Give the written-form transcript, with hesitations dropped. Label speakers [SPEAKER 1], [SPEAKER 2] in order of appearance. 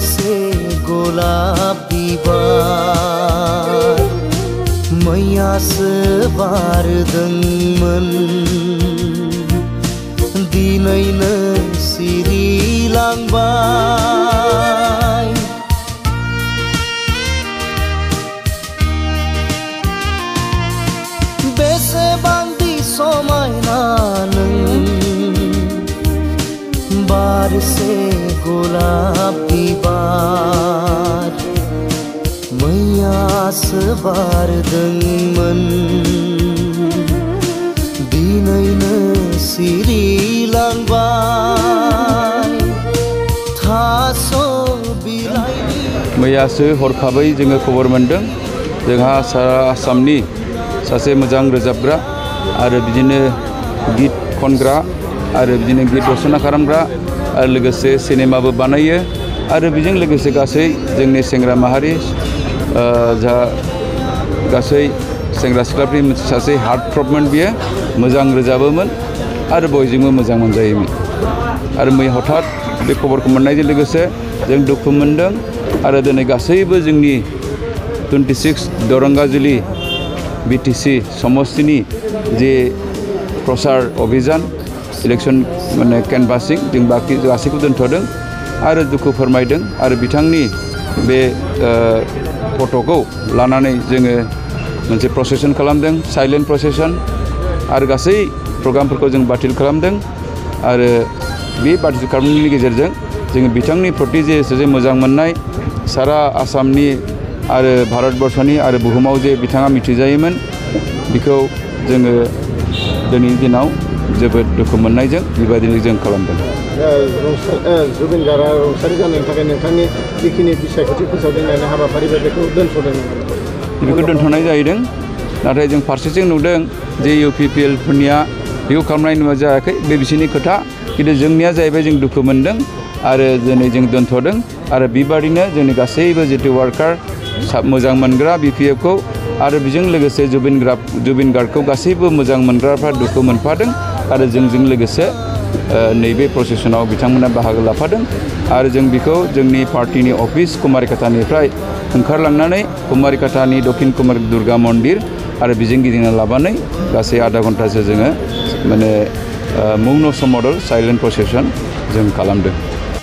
[SPEAKER 1] बारसे गलाप बिबार मैयासो बारदोंमोन दिनैनो सिरिलांबाय बेसेबांदि समायना नों बारसे गलाप बिबार मैयासो बारदोंमोन दिनैनो सिरिलांबाय थास' बिलाइनि
[SPEAKER 2] मैयासो हरखाबै जोङो खबर मोनदों जोंहा सारा आसामनि सासे मोजां रोजाबग्रा आरो बिदिनो गित खनग्रा आरो बिदिनो गित रचना खालामग्रा आरो लोगोसे सिनेमाबो बानायो आरो बेजों लोगोसे गासै जोंनि सेंग्रा माहारि जा गासै सेंग्रा सिख्लाफोरनि मोनसे सासे हार्ट थ्रबमोन बियो मोजां रोजाबोमोन आरो बयजोंबो मोजां मोनजायोमोन आरो मैया हठात बे खबरखौ मोननायजों लोगोसे जों दुखु मोनदों आरो दिनै गासैबो जोंनि 26 दरंगाजुलि बिटिसि समस्तिनि जे प्रचार अभियान इलेक्शन माने कैनभासिंग जों बाकी गासैखौ दोनथ'दों आरो दुखु फोरमायदों आरो बिथांनि बे फट'खौ लानानै जोङो मोनसे प्रसेसन खालामदों साइलेन्ट प्रसेसन आरो गासै प्रग्रामफोरखौ जों बातिल खालामदों आरो बे बातिल खालामनायनि गेजेरजों जोङो बिथांनि प्रति जे मोजां मोननाय सारा आसामनि आरो भारतबर्षनि आरो बुहुमाव जे बिथाङा मिथिजायोमोन बेखौ जोङो दिनैनि दिनाव जोबोद दुखु मोननायजों बेबायदिनो जों खालामदों।
[SPEAKER 3] जुबिन गार्गआ रुंसारि जानायनि थाखाय नोंथांनि जिखिनि बिसायख'थि फोसावदिंनायनि हाबाफारि बेखौ दोनथ'दों
[SPEAKER 2] बेखौ दोनथ'नाय जाहैदों नाथाय जों फारसेथिं नुदों जे UPPL फोरनिया बेखौ खालामनाय नुवा जायाखै बे बिसोरनि खोथा खिन्थु जोंनिया जाहैबाय जों दुखु मोनदों आरो दिनै जों दोनथ'दों आरो बेबादिनो जोंनि गासैबो जितु वार्कार मोजां मोनग्रा BPF खौ आरो बेजों लोगोसे जुबिन गार्गखौ गासैबो मोजां मोनग्राफ्रा दुखु मोनफादों आरो जोंजों लोगोसे नैबे प्रसेसनाव बिथांमोना बाहागो लाफादों आरो जों बेखौ जोंनि पार्टिनि अफिस कुमारिकाटानिफ्राय ओंखारलांनानै कुमारिकाटानि दक्षिण कुमार दुर्गा मन्दिर आरो बेजों गिदिंना लाबानै गासै आधा घन्टासो जोङो माने मौन समदल साइलेन्ट प्रसेसन जों खालामदों।